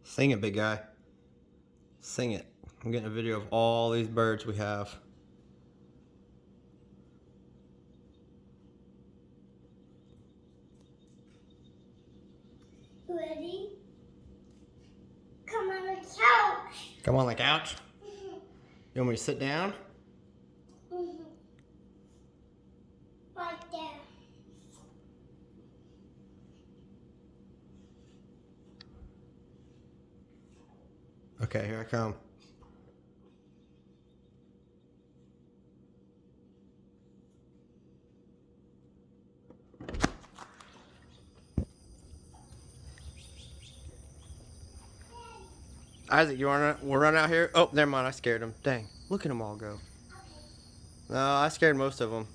Sing it, big guy. Sing it. I'm getting a video of all these birds we have. Ready? Come on the couch. Come on the couch? You want me to sit down? Right there. Okay, here I come. Isaac, we'll run out here? Oh, never mind, I scared him. Dang, look at them all go. No, I scared most of them.